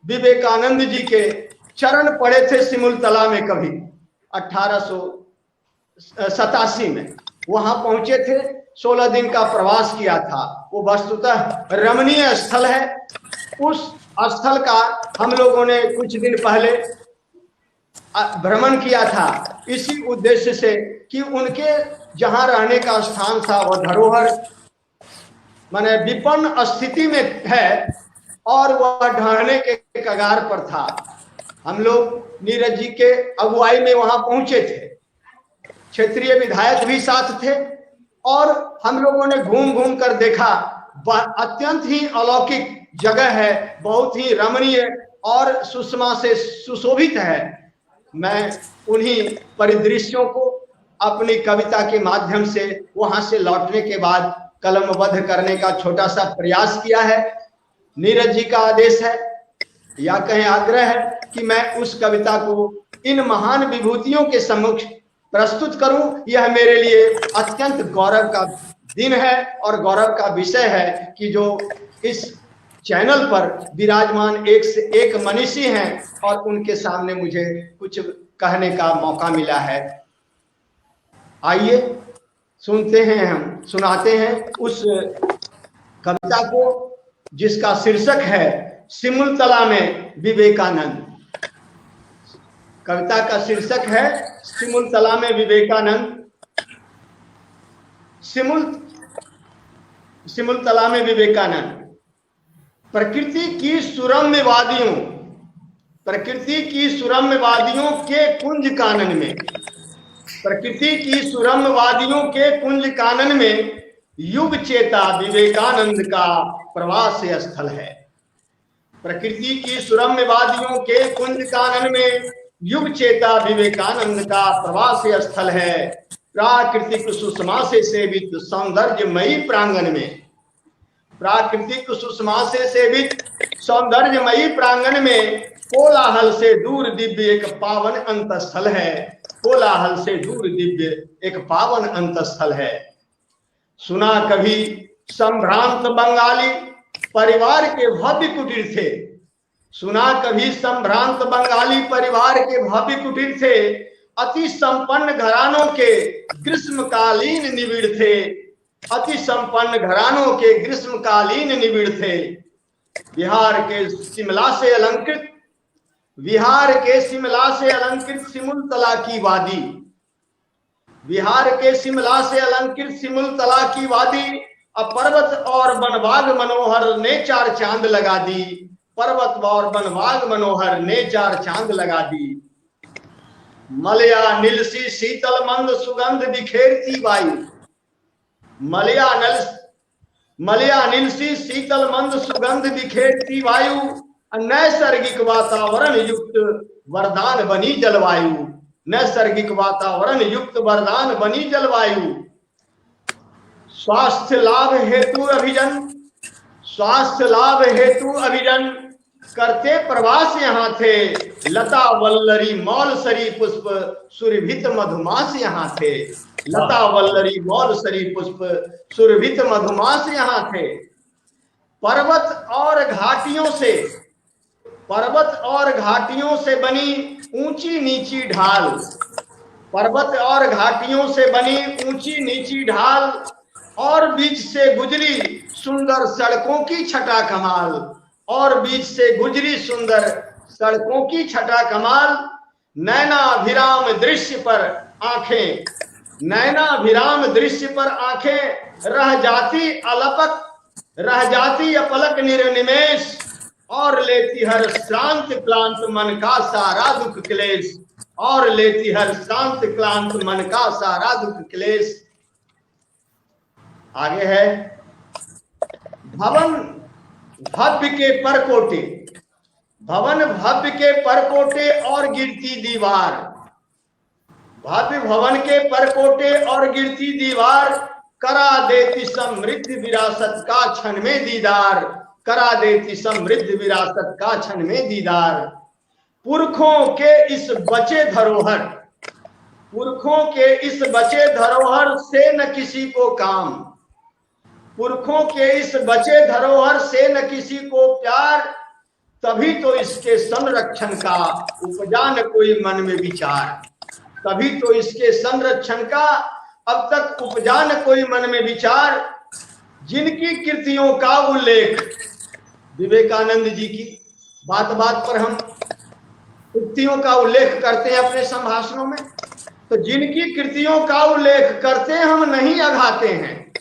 विवेकानंद जी के चरण पड़े थे सिमुलतला में कभी 1887 में, वहां पहुंचे थे, 16 दिन का प्रवास किया था। वो वस्तुतः रमणीय स्थल है। उस स्थल का हम लोगों ने कुछ दिन पहले भ्रमण किया था, इसी उद्देश्य से कि उनके जहां रहने का स्थान था वह धरोहर माने विपन्न स्थिति में है और वह ढहने के कगार पर था। हम लोग नीरज जी के अगुवाई में वहां पहुंचे थे, क्षेत्रीय विधायक भी साथ थे और हम लोगों ने घूम घूम कर देखा। अत्यंत ही अलौकिक जगह है, बहुत ही रमणीय और सुषमा से सुशोभित है। मैं उन्हीं परिदृश्यों को अपनी कविता के माध्यम से वहां से लौटने के बाद कलमबद्ध करने का छोटा सा प्रयास किया है। नीरज जी का आदेश है या कहें आग्रह है कि मैं उस कविता को इन महान विभूतियों के सम्मुख प्रस्तुत करूं। यह मेरे लिए अत्यंत गौरव का दिन है और गौरव का विषय है कि जो इस चैनल पर विराजमान एक से एक मनीषी हैं और उनके सामने मुझे कुछ कहने का मौका मिला है। आइए सुनते हैं, हम सुनाते हैं उस कविता को जिसका शीर्षक है सिमुलतला में विवेकानंद। कविता का शीर्षक है सिमुलतला में विवेकानंद। सिमुलतला में विवेकानंद। प्रकृति की सुरम्य वादियों के कुंज कानन में, प्रकृति की सुरम्य वादियों के कुंज कानन में युग चेता विवेकानंद का प्रवास स्थल है। प्रकृति की सुरम्य वादियों के कुंज कानन में युग चेता विवेकानंद का प्रवास स्थल है। प्राकृतिक सुषमा से सेवित सौंदर्यमयी प्रांगण में, प्राकृतिक सुषमा से सेवित सौंदर्यमयी प्रांगण में कोलाहल से दूर दिव्य एक पावन अंतस्थल है। कोलाहल से दूर दिव्य एक पावन अंतस्थल है। सुना कभी संभ्रांत बंगाली परिवार के भव्य कुटीर थे, सुना कभी संभ्रांत बंगाली परिवार के भव्य कुटीर थे। अति संपन्न घरानों के ग्रीष्मकालीन निबिड़ थे, अति संपन्न घरानों के ग्रीष्मकालीन निबिड़ थे। बिहार के शिमला से अलंकृत सिमुलतला की वादी, बिहार के शिमला से अलंकृत सिमुलतला की वादी अब पर्वत और वनबाग मनोहर ने चार चांद लगा दी, पर्वत और वनबाग मनोहर ने चार चांद लगा दी। मलया नीलसी शीतल मंद सुगंध बिखेरती वायु, मलया नीलसी शीतल मंद सुगंध बिखेरती वायु। नैसर्गिक वातावरण युक्त वरदान बनी जलवायु, नैसर्गिक वातावरण युक्त वरदान बनी जलवायु। स्वास्थ्य लाभ हेतु अभिजन करते प्रवास यहाँ थे। लता वल्लरी मौल सरी पुष्प सुरभित मधुमास यहाँ थे, लता वल्लरी मौल सरी पुष्प सुरभित मधुमास यहाँ थे। पर्वत और घाटियों से बनी ऊंची नीची ढाल, पर्वत और घाटियों से बनी ऊंची नीची ढाल और बीच से गुजरी सुंदर सड़कों की छटा कमाल, और बीच से गुजरी सुंदर सड़कों की छटा कमाल। नैनाभिराम दृश्य पर आंखें, नैनाभिराम दृश्य पर आंखें रह जाती अपलक निर्निमेष, और लेती हर शांत क्लांत मन का सारा दुख क्लेश, और लेती हर शांत क्लांत मन का सारा दुख क्लेश। आगे है भवन भव्य के परकोटे, भवन भव्य के परकोटे और गिरती दीवार, भव्य भवन के परकोटे और गिरती दीवार। करा देती समृद्ध विरासत का क्षण में दीदार, करा देती समृद्ध विरासत का क्षण में दीदार। पुरखों के इस बचे धरोहर, पुरखों के इस बचे धरोहर से न किसी को काम, पुरखों के इस बचे धरोहर से न किसी को प्यार। तभी तो इसके संरक्षण का उपजा न कोई मन में विचार, तभी तो इसके संरक्षण का अब तक उपजा न कोई मन में विचार। जिनकी कृतियों का उल्लेख, विवेकानंद जी की बात बात पर हम कृतियों का उल्लेख करते हैं अपने संभाषणों में, तो जिनकी कृतियों का उल्लेख करते हम नहीं अघाते हैं,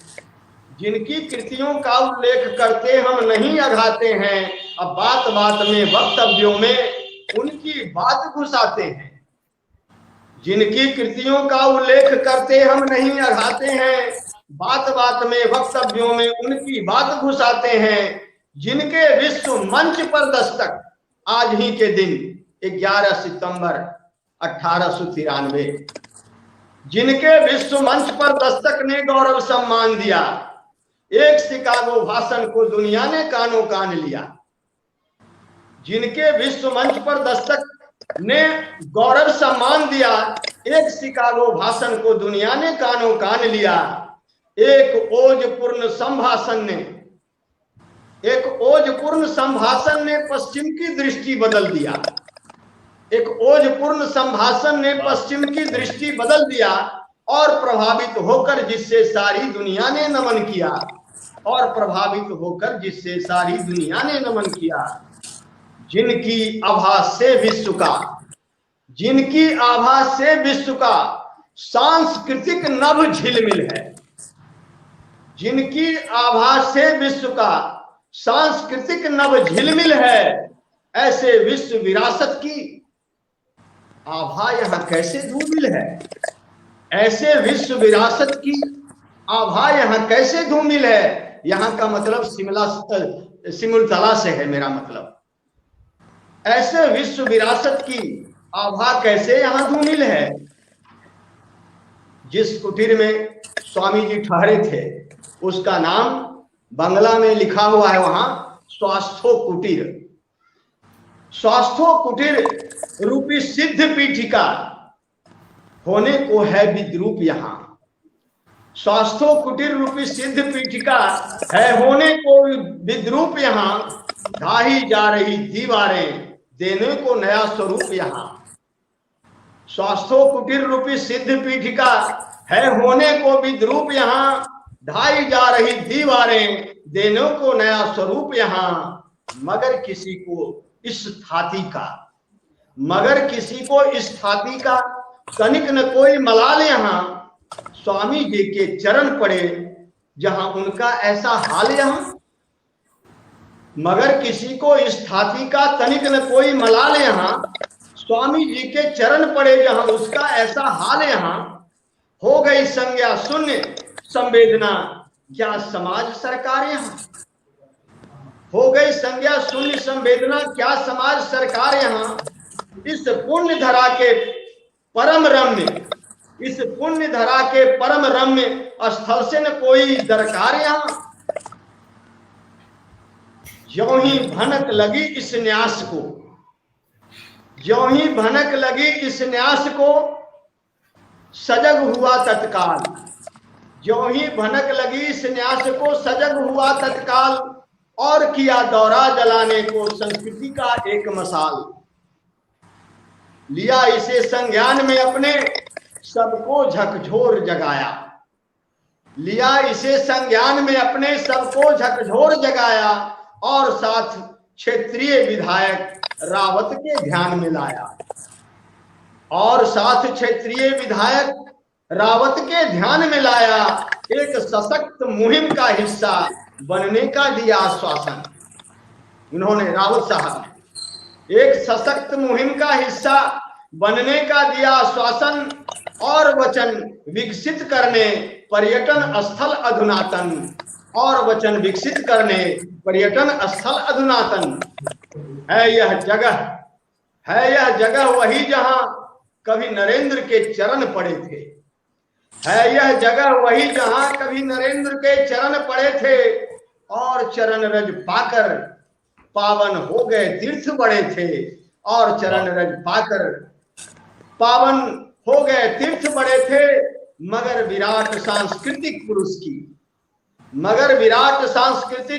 जिनकी कृतियों का उल्लेख करते हम नहीं अघाते हैं, अब बात बात में वक्तव्यों में उनकी बात घुसाते हैं। जिनकी कृतियों का उल्लेख करते हम नहीं अघाते हैं, बात बात में वक्तव्यों में उनकी बात घुसाते हैं। जिनके विश्व मंच पर दस्तक आज ही के दिन 11 सितंबर 1893, जिनके विश्व मंच पर दस्तक ने गौरव सम्मान दिया, एक शिकागो भाषण को दुनिया ने कानों कान लिया। जिनके विश्व मंच पर दस्तक ने गौरव सम्मान दिया, एक शिकागो भाषण को दुनिया ने कानों कान लिया। एक ओजपूर्ण संभाषण ने पश्चिम की दृष्टि बदल दिया, एक ओजपूर्ण संभाषण ने पश्चिम की दृष्टि बदल दिया, और प्रभावित होकर जिससे सारी दुनिया ने नमन किया, और प्रभावित होकर जिससे सारी दुनिया ने नमन किया। जिनकी आभा से विश्व का सांस्कृतिक नभ झिलमिल है, जिनकी आभा से विश्व का सांस्कृतिक नभ झिलमिल है, ऐसे विश्व विरासत की आभा यहाँ कैसे धूमिल है, ऐसे विश्व विरासत की आभा यहाँ कैसे धूमिल है। यहाँ का मतलब सिमुलतला से है मेरा मतलब। ऐसे विश्व विरासत की आभा कैसे यहाँ धूमिल है। जिस कुटीर में स्वामी जी ठहरे थे उसका नाम बंगला में लिखा हुआ है वहां स्वास्थ्यो कुटीर। स्वास्थ्यो कुटीर रूपी सिद्ध पीठिका होने को है विद्रूप यहाँ। स्वास्थ्यो कुटीर रूपी सिद्ध पीठिका है होने को विद्रूप यहाँ। ढाही जा रही दीवारें देने को नया स्वरूप यहाँ। स्वास्थ्यो कुटीर रूपी सिद्ध पीठिका है होने को विद्रूप यहाँ। ढाई जा रही दीवारें देने को नया स्वरूप यहाँ। मगर किसी को इस थाती का तनिक न कोई मलाल यहाँ। स्वामी जी के चरण पड़े जहां उनका ऐसा हाल यहाँ। मगर किसी को इस थाती का तनिक न कोई मलाल यहाँ। स्वामी जी के चरण पड़े जहां उसका ऐसा हाल यहाँ। हो गई संज्ञा शून्य संवेदना क्या समाज सरकार यहाँ। हो गई संज्ञा शून्य संवेदना क्या समाज सरकार यहाँ। इस पुण्य धरा के परम रम्य स्थल से न कोई दरकार यहाँ। ज्यों ही भनक लगी इस न्यास को सजग हुआ तत्काल। ज्यों ही भनक लगी इस न्यास को सजग हुआ तत्काल। और किया दौरा जलाने को संस्कृति का एक मसाल। लिया इसे संज्ञान में अपने सबको झकझोर जगाया। लिया इसे संज्ञान में अपने सबको झकझोर जगाया। और साथ क्षेत्रीय विधायक रावत के ध्यान में लाया। और साथ क्षेत्रीय विधायक रावत के ध्यान में लाया। एक सशक्त मुहिम का हिस्सा बनने का दिया आश्वासन। उन्होंने रावत साहब ने एक सशक्त मुहिम का हिस्सा बनने का दिया आश्वासन। और वचन विकसित करने पर्यटन स्थल अधुनातन। और वचन विकसित करने पर्यटन स्थल अधुनातन। है यह जगह वही जहां कभी नरेंद्र के चरण पड़े थे। है यह जगह वही जहां कभी नरेंद्र के चरण पड़े थे। और चरण रज पाकर पावन हो गए तीर्थ बड़े थे। और चरण रज पाकर पावन हो गए तीर्थ बड़े थे। मगर विराट सांस्कृतिक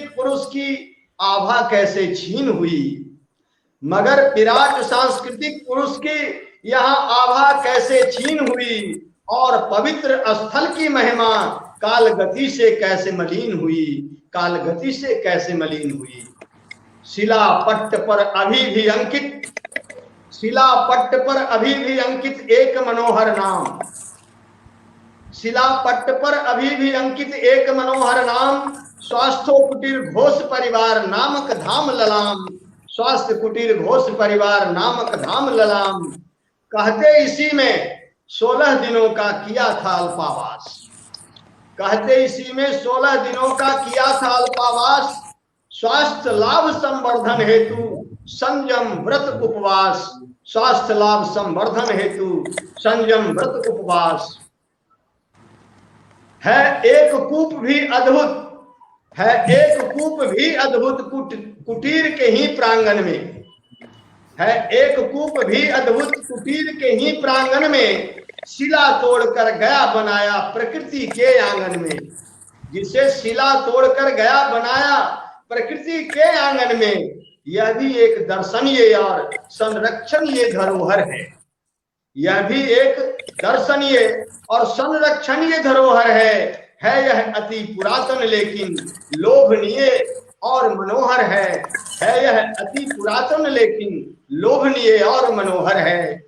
पुरुष की आभा कैसे छीन हुई। मगर विराट सांस्कृतिक पुरुष की यहाँ आभा कैसे छीन हुई, और पवित्र स्थल की महिमा काल गति से कैसे मलिन हुई, काल गति से कैसे मलिन हुई। शिला पट्ट पर अभी भी अंकित, शिला पट्ट पर अभी भी अंकित एक मनोहर नाम, शिला पट्ट पर अभी भी अंकित एक मनोहर नाम, स्वास्थ्य कुटीर घोष परिवार नामक धाम ललाम, स्वास्थ्य कुटीर घोष परिवार नामक धाम ललाम। कहते इसी में 16 दिनों का किया था अल्पावास, कहते इसी में 16 दिनों का किया था अल्पावास, स्वास्थ्य लाभ संवर्धन हेतु संयम व्रत उपवास, स्वास्थ्य लाभ संवर्धन हेतु संयम व्रत उपवास। है एक कूप भी अद्भुत, है एक कूप भी अद्भुत कुटीर के ही प्रांगण में, है एक कूप भी अद्भुत कुटीर के ही प्रांगण में, शिला तोड़कर गया बनाया प्रकृति के आंगन में, जिसे शिला तोड़कर गया बनाया प्रकृति के आंगन में। यह भी एक दर्शनीय और संरक्षणीय धरोहर है, यह भी एक दर्शनीय और संरक्षणीय धरोहर है यह अति पुरातन लेकिन लोभनीय और मनोहर है यह अति पुरातन लेकिन लोभनीय और मनोहर है।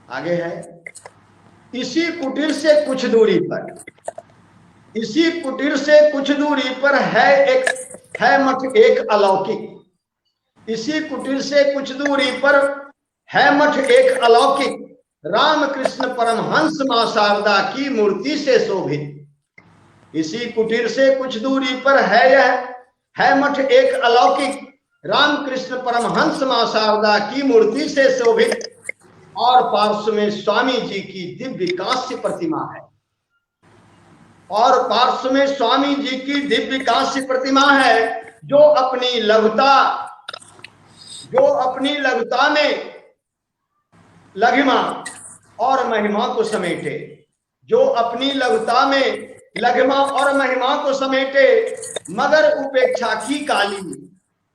आगे है, इसी कुटीर से कुछ दूरी पर, इसी कुटीर से कुछ दूरी पर है मठ एक अलौकिक, इसी कुटीर से कुछ दूरी पर है मठ एक अलौकिक, रामकृष्ण परमहंस मां शारदा की मूर्ति से शोभित। इसी कुटीर से कुछ दूरी पर है मठ एक अलौकिक, रामकृष्ण परमहंस मां शारदा की मूर्ति से शोभित, और पार्श्व में स्वामी जी की दिव्य कांस्य प्रतिमा है, और पार्श्व में स्वामी जी की दिव्य कांस्य प्रतिमा है, जो अपनी लघुता में लघिमा और महिमा को समेटे, जो अपनी लघुता में लघिमा और महिमा को समेटे, मगर उपेक्षा की काली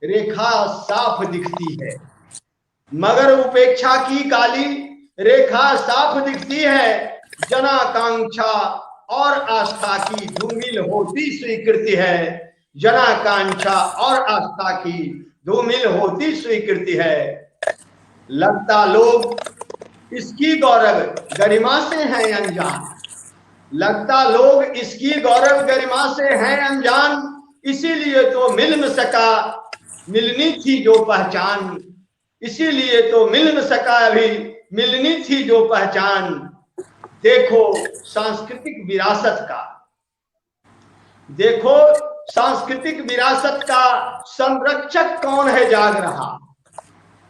रेखा साफ दिखती है, मगर उपेक्षा की काली रेखा साफ दिखती है, जनाकांक्षा और आस्था की धूमिल होती स्वीकृति है, जनाकांक्षा और आस्था की धूमिल होती स्वीकृति है। लगता लोग इसकी गौरव गरिमा से हैं अनजान, लगता लोग इसकी गौरव गरिमा से हैं अनजान, इसीलिए तो मिल न सका मिलनी थी जो पहचान, इसीलिए तो मिल न सका अभी मिलनी थी जो पहचान। देखो सांस्कृतिक विरासत का, देखो सांस्कृतिक विरासत का संरक्षक कौन है जाग रहा,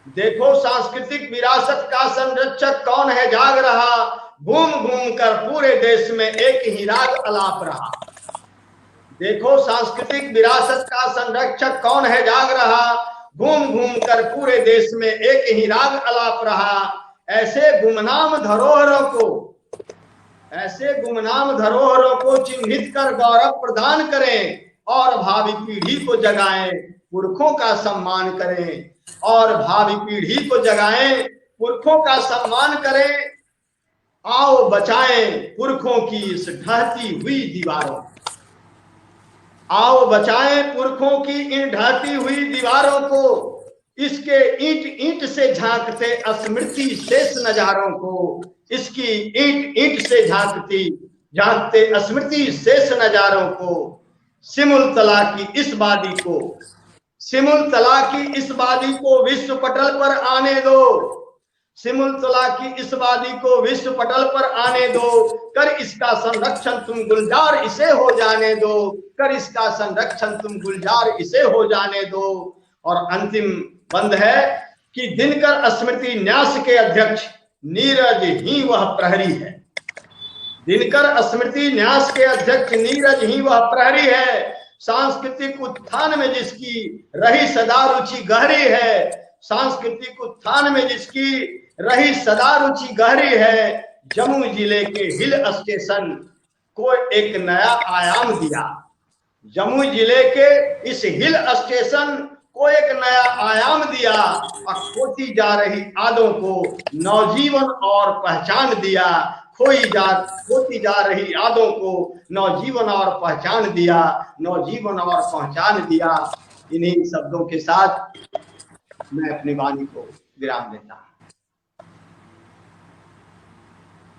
देखो सांस्कृतिक विरासत का संरक्षक कौन है जाग रहा, घूम घूम कर पूरे देश में एक ही राग अलाप रहा। देखो सांस्कृतिक विरासत का संरक्षक कौन है जाग रहा, घूम घूम कर पूरे देश में एक ही राग अलाप रहा। ऐसे गुमनाम धरोहरों को, ऐसे गुमनाम धरोहरों को चिन्हित कर गौरव प्रदान करें, और भावी पीढ़ी को जगाएं, पुरखों का सम्मान करें, और भावी पीढ़ी को जगाएं, पुरखों का सम्मान करें। आओ बचाएं पुरखों की इस ढहती हुई दीवारों, आओ बचाएं पुरखों की इन ढहती हुई दीवारों को, इसके ईंट ईंट से झांकते स्मृति शेष नजारों को, इसकी ईंट ईंट से झांकते स्मृति शेष नजारों को। सिमुल तला की इस वादी को, सिमुल तला की इस वादी को विश्व पटल पर आने दो, सिमुल तला की इस वादी को विश्व पटल पर आने दो, कर इसका संरक्षण तुम गुलजार इसे हो जाने दो, कर इसका संरक्षण तुम गुलजार इसे हो जाने दो। और अंतिम बंद है कि दिनकर स्मृति न्यास के अध्यक्ष नीरज ही वह प्रहरी है, दिनकर स्मृति न्यास के अध्यक्ष नीरज ही वह प्रहरी है। सांस्कृतिक उत्थान में जिसकी रही सदा रुचि गहरी है, सांस्कृतिक उत्थान में जिसकी रही सदा रुचि गहरी है, जम्मू जिले के हिल स्टेशन को एक नया आयाम दिया, जमुई जिले के इस हिल स्टेशन को एक नया आयाम दिया और खोती जा रही यादों को नवजीवन और पहचान दिया। खोती जा रही यादों को नवजीवन और पहचान दिया, नवजीवन और पहचान दिया। इन्हीं शब्दों के साथ मैं अपनी वाणी को विराम देता हूं।